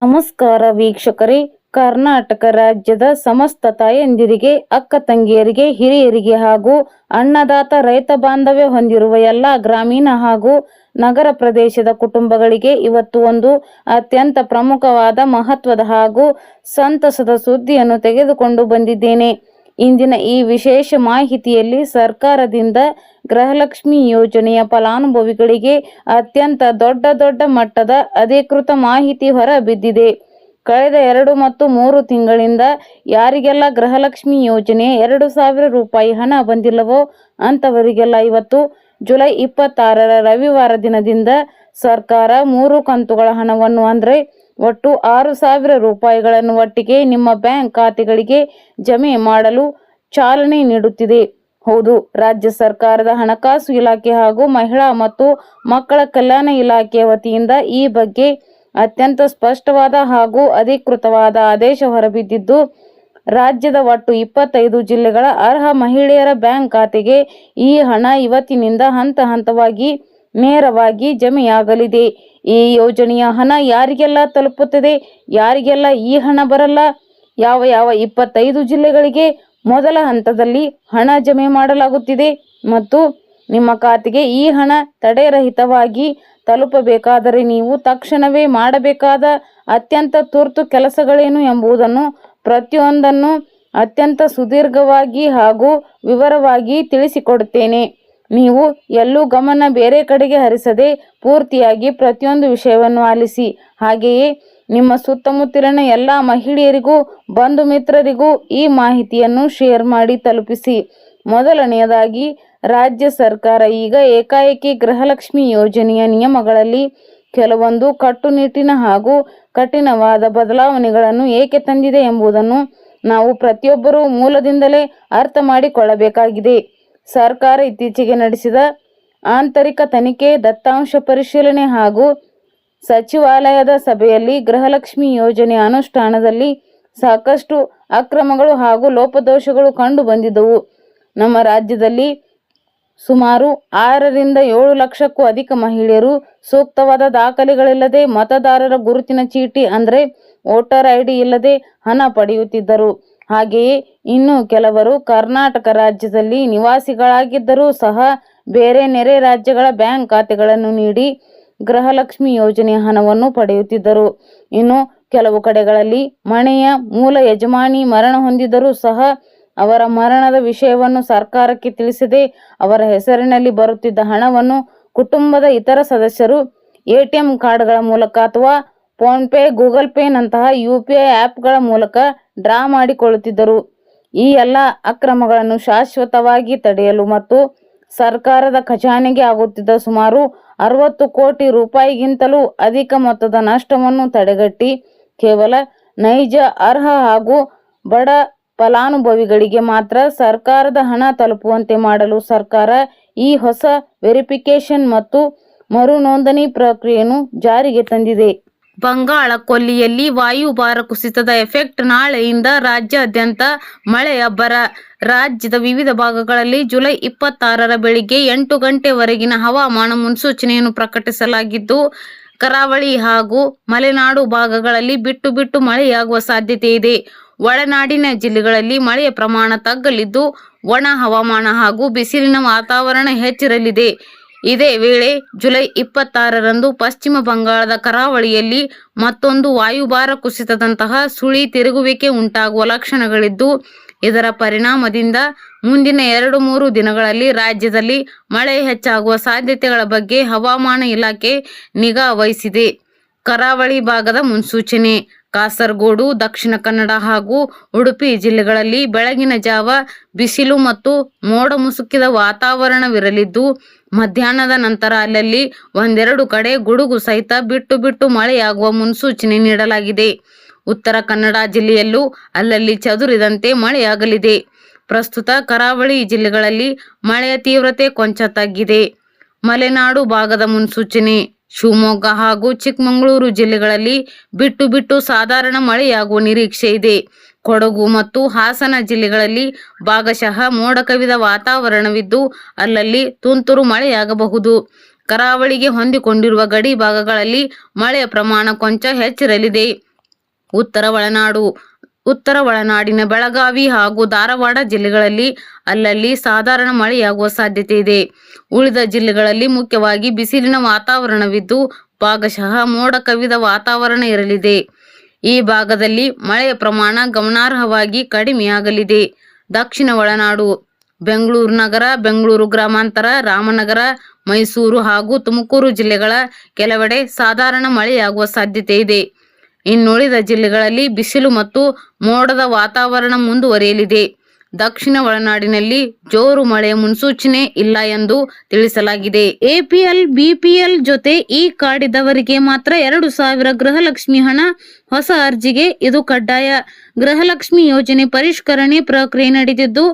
ನಮಸ್ಕಾರ ವೀಕ್ಷಕರೇ. ಕರ್ನಾಟಕ ರಾಜ್ಯದ ಸಮಸ್ತ ತಾಯಂದಿರಿಗೆ, ಅಕ್ಕ ತಂಗಿಯರಿಗೆ, ಹಿರಿಯರಿಗೆ ಹಾಗೂ ಅನ್ನದಾತ ರೈತ ಬಾಂಧವ್ಯ ಹೊಂದಿರುವ ಎಲ್ಲ ಗ್ರಾಮೀಣ ಹಾಗೂ ನಗರ ಪ್ರದೇಶದ ಕುಟುಂಬಗಳಿಗೆ ಇವತ್ತು ಒಂದು ಅತ್ಯಂತ ಪ್ರಮುಖವಾದ, ಮಹತ್ವದ ಹಾಗೂ ಸಂತಸದ ಸುದ್ದಿಯನ್ನು ತೆಗೆದುಕೊಂಡು ಬಂದಿದ್ದೇನೆ. ಇಂದಿನ ಈ ವಿಶೇಷ ಮಾಹಿತಿಯಲ್ಲಿ ಸರ್ಕಾರದಿಂದ ಗೃಹಲಕ್ಷ್ಮಿ ಯೋಜನೆಯ ಫಲಾನುಭವಿಗಳಿಗೆ ಅತ್ಯಂತ ದೊಡ್ಡ ಮಟ್ಟದ ಅಧಿಕೃತ ಮಾಹಿತಿ ಹೊರಬಿದ್ದಿದೆ. ಕಳೆದ 2 ಮತ್ತು 3 ತಿಂಗಳಿಂದ ಯಾರಿಗೆಲ್ಲ ಗೃಹಲಕ್ಷ್ಮಿ ಯೋಜನೆ 2,000 ರೂಪಾಯಿ ಹಣ ಬಂದಿಲ್ಲವೋ ಅಂತವರಿಗೆಲ್ಲ ಇವತ್ತು ಜುಲೈ 26ರ ರವಿವಾರ ದಿನದಿಂದ ಸರ್ಕಾರ 3 ಕಂತುಗಳ ಹಣವನ್ನು ಅಂದರೆ ಒಟ್ಟು 6,000 ರೂಪಾಯಿಗಳನ್ನು ಒಟ್ಟಿಗೆ ನಿಮ್ಮ ಬ್ಯಾಂಕ್ ಖಾತೆಗಳಿಗೆ ಜಮೆ ಮಾಡಲು ಚಾಲನೆ ನೀಡುತ್ತಿದೆ. ಹೌದು, ರಾಜ್ಯ ಸರ್ಕಾರದ ಹಣಕಾಸು ಇಲಾಖೆ ಹಾಗೂ ಮಹಿಳಾ ಮತ್ತು ಮಕ್ಕಳ ಕಲ್ಯಾಣ ಇಲಾಖೆಯ ವತಿಯಿಂದ ಈ ಬಗ್ಗೆ ಅತ್ಯಂತ ಸ್ಪಷ್ಟವಾದ ಹಾಗೂ ಅಧಿಕೃತವಾದ ಆದೇಶ ಹೊರಬಿದ್ದಿದ್ದು, ರಾಜ್ಯದ ಒಟ್ಟು 25 ಜಿಲ್ಲೆಗಳ ಅರ್ಹ ಮಹಿಳೆಯರ ಬ್ಯಾಂಕ್ ಖಾತೆಗೆ ಈ ಹಣ ಇವತ್ತಿನಿಂದ ಹಂತವಾಗಿ ನೇರವಾಗಿ ಜಮೆಯಾಗಲಿದೆ. ಈ ಯೋಜನೆಯ ಹಣ ಯಾರಿಗೆಲ್ಲ ತಲುಪುತ್ತದೆ, ಯಾರಿಗೆಲ್ಲ ಈ ಹಣ ಬರಲ್ಲ, ಯಾವ 25 ಜಿಲ್ಲೆಗಳಿಗೆ ಮೊದಲ ಹಂತದಲ್ಲಿ ಹಣ ಜಮೆ ಮಾಡಲಾಗುತ್ತಿದೆ ಮತ್ತು ನಿಮ್ಮ ಖಾತೆಗೆ ಈ ಹಣ ತಡೆರಹಿತವಾಗಿ ತಲುಪಬೇಕಾದರೆ ನೀವು ತಕ್ಷಣವೇ ಮಾಡಬೇಕಾದ ಅತ್ಯಂತ ತುರ್ತು ಕೆಲಸಗಳೇನು ಎಂಬುದನ್ನು ಪ್ರತಿಯೊಂದನ್ನು ಅತ್ಯಂತ ಸುದೀರ್ಘವಾಗಿ ಹಾಗೂ ವಿವರವಾಗಿ ತಿಳಿಸಿಕೊಡುತ್ತೇನೆ. ನೀವು ಎಲ್ಲೂ ಗಮನ ಬೇರೆ ಕಡೆಗೆ ಹರಿಸದೆ ಪೂರ್ತಿಯಾಗಿ ಪ್ರತಿಯೊಂದು ವಿಷಯವನ್ನು ಆಲಿಸಿ. ಹಾಗೆಯೇ ನಿಮ್ಮ ಸುತ್ತಮುತ್ತಲಿನ ಎಲ್ಲ ಮಹಿಳೆಯರಿಗೂ, ಬಂಧು ಮಿತ್ರರಿಗೂ ಈ ಮಾಹಿತಿಯನ್ನು ಶೇರ್ ಮಾಡಿ ತಲುಪಿಸಿ. ಮೊದಲನೆಯದಾಗಿ, ರಾಜ್ಯ ಸರ್ಕಾರ ಈಗ ಏಕಾಏಕಿ ಗೃಹಲಕ್ಷ್ಮಿ ಯೋಜನೆಯ ನಿಯಮಗಳಲ್ಲಿ ಕೆಲವೊಂದು ಕಟ್ಟುನಿಟ್ಟಿನ ಹಾಗೂ ಕಠಿಣವಾದ ಬದಲಾವಣೆಗಳನ್ನು ಏಕೆ ತಂದಿದೆ ಎಂಬುದನ್ನು ನಾವು ಪ್ರತಿಯೊಬ್ಬರೂ ಮೂಲದಿಂದಲೇ ಅರ್ಥ ಮಾಡಿಕೊಳ್ಳಬೇಕಾಗಿದೆ. ಸರ್ಕಾರ ಇತ್ತೀಚೆಗೆ ನಡೆಸಿದ ಆಂತರಿಕ ತನಿಖೆ, ದತ್ತಾಂಶ ಪರಿಶೀಲನೆ ಹಾಗೂ ಸಚಿವಾಲಯದ ಸಭೆಯಲ್ಲಿ ಗೃಹಲಕ್ಷ್ಮಿ ಯೋಜನೆ ಅನುಷ್ಠಾನದಲ್ಲಿ ಸಾಕಷ್ಟು ಅಕ್ರಮಗಳು ಹಾಗೂ ಲೋಪದೋಷಗಳು ಕಂಡು ಬಂದಿದ್ದವು. ನಮ್ಮ ರಾಜ್ಯದಲ್ಲಿ ಸುಮಾರು 6 ರಿಂದ 7 ಲಕ್ಷಕ್ಕೂ ಅಧಿಕ ಮಹಿಳೆಯರು ಸೂಕ್ತವಾದ ದಾಖಲೆಗಳಿಲ್ಲದೆ, ಮತದಾರರ ಗುರುತಿನ ಚೀಟಿ ಅಂದರೆ ವೋಟರ್ ಐಡಿ ಇಲ್ಲದೆ ಹಣ ಪಡೆಯುತ್ತಿದ್ದರು. ಹಾಗೆಯೇ ಇನ್ನು ಕೆಲವರು ಕರ್ನಾಟಕ ರಾಜ್ಯದಲ್ಲಿ ನಿವಾಸಿಗಳಾಗಿದ್ದರೂ ಸಹ ಬೇರೆ ನೆರೆ ರಾಜ್ಯಗಳ ಬ್ಯಾಂಕ್ ಖಾತೆಗಳನ್ನು ನೀಡಿ ಗೃಹಲಕ್ಷ್ಮಿ ಯೋಜನೆಯ ಹಣವನ್ನು ಪಡೆಯುತ್ತಿದ್ದರು. ಇನ್ನು ಕೆಲವು ಕಡೆಗಳಲ್ಲಿ ಮನೆಯ ಮೂಲ ಯಜಮಾನಿ ಮರಣ ಹೊಂದಿದರೂ ಸಹ ಅವರ ಮರಣದ ವಿಷಯವನ್ನು ಸರ್ಕಾರಕ್ಕೆ ತಿಳಿಸದೆ ಅವರ ಹೆಸರಿನಲ್ಲಿ ಬರುತ್ತಿದ್ದ ಹಣವನ್ನು ಕುಟುಂಬದ ಇತರ ಸದಸ್ಯರು ATM ಕಾರ್ಡ್ಗಳ ಮೂಲಕ ಅಥವಾ ಫೋನ್ಪೇ, ಗೂಗಲ್ ಪೇ ನಂತಹ UPI ಆ್ಯಪ್ಗಳ ಮೂಲಕ ಡ್ರಾ ಮಾಡಿಕೊಳ್ಳುತ್ತಿದ್ದರು. ಈ ಎಲ್ಲ ಅಕ್ರಮಗಳನ್ನು ಶಾಶ್ವತವಾಗಿ ತಡೆಯಲು ಮತ್ತು ಸರ್ಕಾರದ ಖಜಾನೆಗೆ ಆಗುತ್ತಿದ್ದ ಸುಮಾರು 60 ಕೋಟಿ ರೂಪಾಯಿಗಿಂತಲೂ ಅಧಿಕ ಮೊತ್ತದ ನಷ್ಟವನ್ನು ತಡೆಗಟ್ಟಿ ಕೇವಲ ನೈಜ, ಅರ್ಹ ಹಾಗೂ ಬಡ ಫಲಾನುಭವಿಗಳಿಗೆ ಮಾತ್ರ ಸರ್ಕಾರದ ಹಣ ತಲುಪುವಂತೆ ಮಾಡಲು ಸರ್ಕಾರ ಈ ಹೊಸ ವೆರಿಫಿಕೇಶನ್ ಮತ್ತು ಮರು ನೋಂದಣಿ ಪ್ರಕ್ರಿಯೆಯನ್ನು ಜಾರಿಗೆ ತಂದಿದೆ. ಬಂಗಾಳ ಕೊಲ್ಲಿಯಲ್ಲಿ ವಾಯುಭಾರ ಕುಸಿತದ ಎಫೆಕ್ಟ್. ನಾಳೆಯಿಂದ ರಾಜ್ಯಾದ್ಯಂತ ಮಳೆಯ ಅಬ್ಬರ. ರಾಜ್ಯದ ವಿವಿಧ ಭಾಗಗಳಲ್ಲಿ ಜುಲೈ 26ರ ಬೆಳಿಗ್ಗೆ 8 ಗಂಟೆವರೆಗಿನ ಹವಾಮಾನ ಮುನ್ಸೂಚನೆಯನ್ನು ಪ್ರಕಟಿಸಲಾಗಿದ್ದು, ಕರಾವಳಿ ಹಾಗೂ ಮಲೆನಾಡು ಭಾಗಗಳಲ್ಲಿ ಬಿಟ್ಟು ಮಳೆಯಾಗುವ ಸಾಧ್ಯತೆ ಇದೆ. ಒಳನಾಡಿನ ಜಿಲ್ಲೆಗಳಲ್ಲಿ ಮಳೆಯ ಪ್ರಮಾಣ ತಗ್ಗಲಿದ್ದು, ಒಣ ಹವಾಮಾನ ಹಾಗೂ ಬಿಸಿಲಿನ ವಾತಾವರಣ ಹೆಚ್ಚಿರಲಿದೆ. ಇದೇ ವೇಳೆ ಜುಲೈ 26ರಂದು ಪಶ್ಚಿಮ ಬಂಗಾಳದ ಕರಾವಳಿಯಲ್ಲಿ ಮತ್ತೊಂದು ವಾಯುಭಾರ ಕುಸಿತದಂತಹ ಸುಳಿ ತಿರುಗುವಿಕೆ ಉಂಟಾಗುವ ಲಕ್ಷಣಗಳಿದ್ದು, ಇದರ ಪರಿಣಾಮದಿಂದ ಮುಂದಿನ 2-3 ದಿನಗಳಲ್ಲಿ ರಾಜ್ಯದಲ್ಲಿ ಮಳೆ ಹೆಚ್ಚಾಗುವ ಸಾಧ್ಯತೆಗಳ ಬಗ್ಗೆ ಹವಾಮಾನ ಇಲಾಖೆ ನಿಗಾ ವಹಿಸಿದೆ. ಕರಾವಳಿ ಭಾಗದ ಮುನ್ಸೂಚನೆ. ಕಾಸರಗೋಡು, ದಕ್ಷಿಣ ಕನ್ನಡ ಹಾಗೂ ಉಡುಪಿ ಜಿಲ್ಲೆಗಳಲ್ಲಿ ಬೆಳಗಿನ ಜಾವ ಬಿಸಿಲು ಮತ್ತು ಮೋಡ ಮುಸುಕಿದ ವಾತಾವರಣವಿರಲಿದ್ದು, ಮಧ್ಯಾಹ್ನದ ನಂತರ ಅಲ್ಲಲ್ಲಿ ಒಂದೆರಡು ಕಡೆ ಗುಡುಗು ಸಹಿತ ಬಿಟ್ಟು ಮಳೆಯಾಗುವ ಮುನ್ಸೂಚನೆ ನೀಡಲಾಗಿದೆ. ಉತ್ತರ ಕನ್ನಡ ಜಿಲ್ಲೆಯಲ್ಲೂ ಅಲ್ಲಲ್ಲಿ ಚದುರಿದಂತೆ ಮಳೆಯಾಗಲಿದೆ. ಪ್ರಸ್ತುತ ಕರಾವಳಿ ಜಿಲ್ಲೆಗಳಲ್ಲಿ ಮಳೆಯ ತೀವ್ರತೆ ಕೊಂಚ ತಗ್ಗಿದೆ. ಮಲೆನಾಡು ಭಾಗದ ಮುನ್ಸೂಚನೆ. ಶಿವಮೊಗ್ಗ ಹಾಗೂ ಚಿಕ್ಕಮಗಳೂರು ಜಿಲ್ಲೆಗಳಲ್ಲಿ ಬಿಟ್ಟು ಸಾಧಾರಣ ಮಳೆಯಾಗುವ ನಿರೀಕ್ಷೆ ಇದೆ. ಕೊಡಗು ಮತ್ತು ಹಾಸನ ಜಿಲ್ಲೆಗಳಲ್ಲಿ ಭಾಗಶಃ ಮೋಡ ಕವಿದ ವಾತಾವರಣವಿದ್ದು, ಅಲ್ಲಲ್ಲಿ ತುಂತುರು ಮಳೆಯಾಗಬಹುದು. ಕರಾವಳಿಗೆ ಹೊಂದಿಕೊಂಡಿರುವ ಗಡಿ ಭಾಗಗಳಲ್ಲಿ ಮಳೆಯ ಪ್ರಮಾಣ ಕೊಂಚ ಹೆಚ್ಚಿರಲಿದೆ. ಉತ್ತರ ಒಳನಾಡಿನ ಬೆಳಗಾವಿ ಹಾಗೂ ಧಾರವಾಡ ಜಿಲ್ಲೆಗಳಲ್ಲಿ ಅಲ್ಲಲ್ಲಿ ಸಾಧಾರಣ ಮಳೆಯಾಗುವ ಸಾಧ್ಯತೆ ಇದೆ. ಉಳಿದ ಜಿಲ್ಲೆಗಳಲ್ಲಿ ಮುಖ್ಯವಾಗಿ ಬಿಸಿಲಿನ ವಾತಾವರಣವಿದ್ದು ಭಾಗಶಃ ಮೋಡ ಕವಿದ ವಾತಾವರಣ ಇರಲಿದೆ. ಈ ಭಾಗದಲ್ಲಿ ಮಳೆಯ ಪ್ರಮಾಣ ಗಮನಾರ್ಹವಾಗಿ ಕಡಿಮೆಯಾಗಲಿದೆ. ದಕ್ಷಿಣ ಒಳನಾಡು ಬೆಂಗಳೂರು ನಗರ, ಬೆಂಗಳೂರು ಗ್ರಾಮಾಂತರ, ರಾಮನಗರ, ಮೈಸೂರು ಹಾಗೂ ತುಮಕೂರು ಜಿಲ್ಲೆಗಳ ಕೆಲವೆಡೆ ಸಾಧಾರಣ ಮಳೆಯಾಗುವ ಸಾಧ್ಯತೆ ಇದೆ. ಇನ್ನುಳಿದ ಜಿಲ್ಲೆಗಳಲ್ಲಿ ಬಿಸಿಲು ಮತ್ತು ಮೋಡದ ವಾತಾವರಣ ಮುಂದುವರಿಯಲಿದೆ. ದಕ್ಷಿಣ ಒಳನಾಡಿನಲ್ಲಿ ಜೋರು ಮಳೆಯ ಮುನ್ಸೂಚನೆ ಇಲ್ಲ ಎಂದು ತಿಳಿಸಲಾಗಿದೆ. ಎಪಿಎಲ್, ಬಿಪಿಎಲ್ ಜೊತೆ ಈ ಕಾರ್ಡಿದ್ದವರಿಗೆ ಮಾತ್ರ 2,000 ಗೃಹಲಕ್ಷ್ಮಿ ಹಣ. ಹೊಸ ಅರ್ಜಿಗೆ ಇದು ಕಡ್ಡಾಯ. ಗೃಹಲಕ್ಷ್ಮಿ ಯೋಜನೆ ಪರಿಷ್ಕರಣೆ ಪ್ರಕ್ರಿಯೆ ನಡೆದಿದ್ದು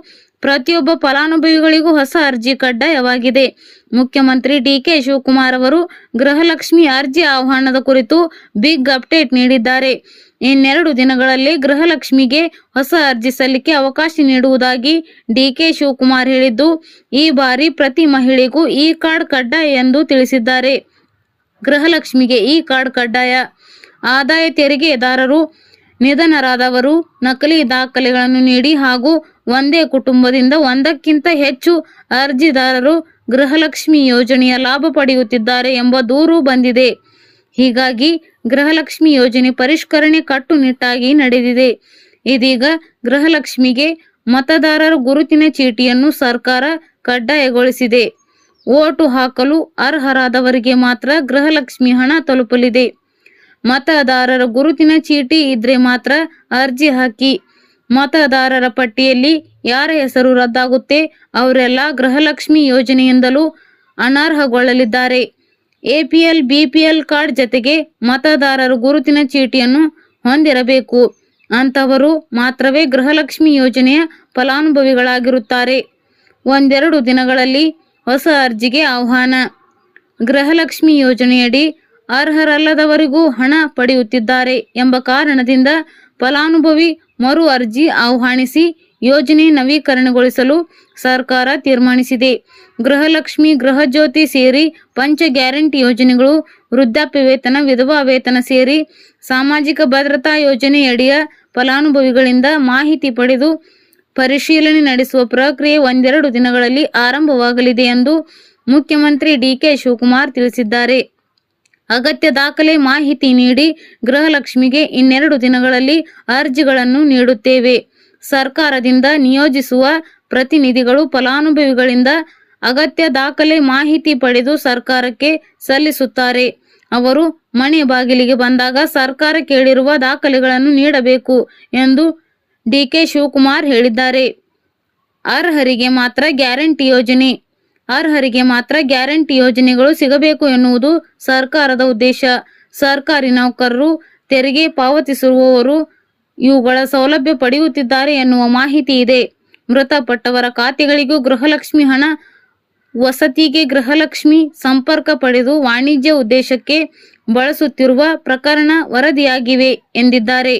ಪ್ರತಿಯೊಬ್ಬ ಫಲಾನುಭವಿಗಳಿಗೂ ಹೊಸ ಅರ್ಜಿ ಕಡ್ಡಾಯವಾಗಿದೆ. ಮುಖ್ಯಮಂತ್ರಿ ಡಿಕೆ ಶಿವಕುಮಾರ್ ಅವರು ಗೃಹಲಕ್ಷ್ಮಿ ಅರ್ಜಿ ಆಹ್ವಾನದ ಕುರಿತು ಬಿಗ್ ಅಪ್ಡೇಟ್ ನೀಡಿದ್ದಾರೆ. ಇನ್ನೆರಡು ದಿನಗಳಲ್ಲಿ ಗೃಹಲಕ್ಷ್ಮಿಗೆ ಹೊಸ ಅರ್ಜಿ ಸಲ್ಲಿಕೆ ಅವಕಾಶ ನೀಡುವುದಾಗಿ ಡಿಕೆ ಶಿವಕುಮಾರ್ ಹೇಳಿದ್ದು, ಈ ಬಾರಿ ಪ್ರತಿ ಮಹಿಳೆಗೂ ಈ ಕಾರ್ಡ್ ಕಡ್ಡಾಯ ಎಂದು ತಿಳಿಸಿದ್ದಾರೆ. ಗೃಹಲಕ್ಷ್ಮಿಗೆ ಈ ಕಾರ್ಡ್ ಕಡ್ಡಾಯ. ಆದಾಯ ತೆರಿಗೆದಾರರು, ನಿಧನರಾದವರು ನಕಲಿ ದಾಖಲೆಗಳನ್ನು ನೀಡಿ ಹಾಗೂ ಒಂದೇ ಕುಟುಂಬದಿಂದ ಒಂದಕ್ಕಿಂತ ಹೆಚ್ಚು ಅರ್ಜಿದಾರರು ಗೃಹಲಕ್ಷ್ಮಿ ಯೋಜನೆಯ ಲಾಭ ಪಡೆಯುತ್ತಿದ್ದಾರೆ ಎಂಬ ದೂರು ಬಂದಿದೆ. ಹೀಗಾಗಿ ಗೃಹಲಕ್ಷ್ಮಿ ಯೋಜನೆ ಪರಿಷ್ಕರಣೆ ಕಟ್ಟುನಿಟ್ಟಾಗಿ ನಡೆದಿದೆ. ಇದೀಗ ಗೃಹಲಕ್ಷ್ಮಿಗೆ ಮತದಾರರ ಗುರುತಿನ ಚೀಟಿಯನ್ನು ಸರ್ಕಾರ ಕಡ್ಡಾಯಗೊಳಿಸಿದೆ. ವೋಟು ಹಾಕಲು ಅರ್ಹರಾದವರಿಗೆ ಮಾತ್ರ ಗೃಹಲಕ್ಷ್ಮಿ ಹಣ ತಲುಪಲಿದೆ. ಮತದಾರರ ಗುರುತಿನ ಚೀಟಿ ಇದ್ರೆ ಮಾತ್ರ ಅರ್ಜಿ ಹಾಕಿ. ಮತದಾರರ ಪಟ್ಟಿಯಲ್ಲಿ ಯಾರ ಹೆಸರು ರದ್ದಾಗುತ್ತೆ ಅವರೆಲ್ಲ ಗೃಹಲಕ್ಷ್ಮಿ ಯೋಜನೆಯಿಂದಲೂ ಅನರ್ಹಗೊಳ್ಳಲಿದ್ದಾರೆ. ಎಪಿಎಲ್, ಬಿಪಿಎಲ್ ಕಾರ್ಡ್ ಜತೆಗೆ ಮತದಾರರ ಗುರುತಿನ ಚೀಟಿಯನ್ನು ಹೊಂದಿರಬೇಕು. ಅಂತವರು ಮಾತ್ರವೇ ಗೃಹಲಕ್ಷ್ಮಿ ಯೋಜನೆಯ ಫಲಾನುಭವಿಗಳಾಗಿರುತ್ತಾರೆ. ಒಂದೆರಡು ದಿನಗಳಲ್ಲಿ ಹೊಸ ಅರ್ಜಿಗೆ ಆಹ್ವಾನ. ಗೃಹಲಕ್ಷ್ಮಿ ಯೋಜನೆಯಡಿ ಅರ್ಹರಲ್ಲದವರಿಗೂ ಹಣ ಪಡೆಯುತ್ತಿದ್ದಾರೆ ಎಂಬ ಕಾರಣದಿಂದ ಫಲಾನುಭವಿ ಮರು ಅರ್ಜಿ ಆಹ್ವಾನಿಸಿ ಯೋಜನೆ ನವೀಕರಣಗೊಳಿಸಲು ಸರ್ಕಾರ ತೀರ್ಮಾನಿಸಿದೆ. ಗೃಹಲಕ್ಷ್ಮಿ, ಗೃಹಜ್ಯೋತಿ ಸೇರಿ ಪಂಚ ಗ್ಯಾರಂಟಿ ಯೋಜನೆಗಳು, ವೃದ್ಧಾಪ್ಯ ವೇತನ, ವಿಧವಾ ವೇತನ ಸೇರಿ ಸಾಮಾಜಿಕ ಭದ್ರತಾ ಯೋಜನೆಯಡಿಯ ಫಲಾನುಭವಿಗಳಿಂದ ಮಾಹಿತಿ ಪಡೆದು ಪರಿಶೀಲನೆ ನಡೆಸುವ ಪ್ರಕ್ರಿಯೆ ಒಂದೆರಡು ದಿನಗಳಲ್ಲಿ ಆರಂಭವಾಗಲಿದೆ ಎಂದು ಮುಖ್ಯಮಂತ್ರಿ ಡಿಕೆ ಶಿವಕುಮಾರ್ ತಿಳಿಸಿದ್ದಾರೆ. ಅಗತ್ಯ ದಾಖಲೆ ಮಾಹಿತಿ ನೀಡಿ ಗೃಹಲಕ್ಷ್ಮಿಗೆ ಇನ್ನೆರಡು ದಿನಗಳಲ್ಲಿ ಅರ್ಜಿಗಳನ್ನು ನೀಡುತ್ತೇವೆ. ಸರ್ಕಾರದಿಂದ ನಿಯೋಜಿಸುವ ಪ್ರತಿನಿಧಿಗಳು ಫಲಾನುಭವಿಗಳಿಂದ ಅಗತ್ಯ ದಾಖಲೆ ಮಾಹಿತಿ ಪಡೆದು ಸರ್ಕಾರಕ್ಕೆ ಸಲ್ಲಿಸುತ್ತಾರೆ. ಅವರು ಮನೆ ಬಾಗಿಲಿಗೆ ಬಂದಾಗ ಸರ್ಕಾರ ಕೇಳಿರುವ ದಾಖಲೆಗಳನ್ನು ನೀಡಬೇಕು ಎಂದು ಡಿಕೆ ಶಿವಕುಮಾರ್ ಹೇಳಿದ್ದಾರೆ. ಅರ್ಹರಿಗೆ ಮಾತ್ರ ಗ್ಯಾರಂಟಿ ಯೋಜನೆಗಳು ಸಿಗಬೇಕು ಎನ್ನುವುದು ಸರ್ಕಾರದ ಉದ್ದೇಶ. ಸರ್ಕಾರಿ ನೌಕರರು, ತೆರಿಗೆ ಪಾವತಿಸುವವರು ಇವುಗಳ ಸೌಲಭ್ಯ ಪಡೆಯುತ್ತಿದ್ದಾರೆ ಎನ್ನುವ ಮಾಹಿತಿ ಇದೆ. ಮೃತಪಟ್ಟವರ ಖಾತೆಗಳಿಗೂ ಗೃಹಲಕ್ಷ್ಮಿ ಹಣ, ವಸತಿಗೆ ಗೃಹಲಕ್ಷ್ಮಿ ಸಂಪರ್ಕ ಪಡೆದು ವಾಣಿಜ್ಯ ಉದ್ದೇಶಕ್ಕೆ ಬಳಸುತ್ತಿರುವ ಪ್ರಕರಣ ವರದಿಯಾಗಿವೆ ಎಂದಿದ್ದಾರೆ.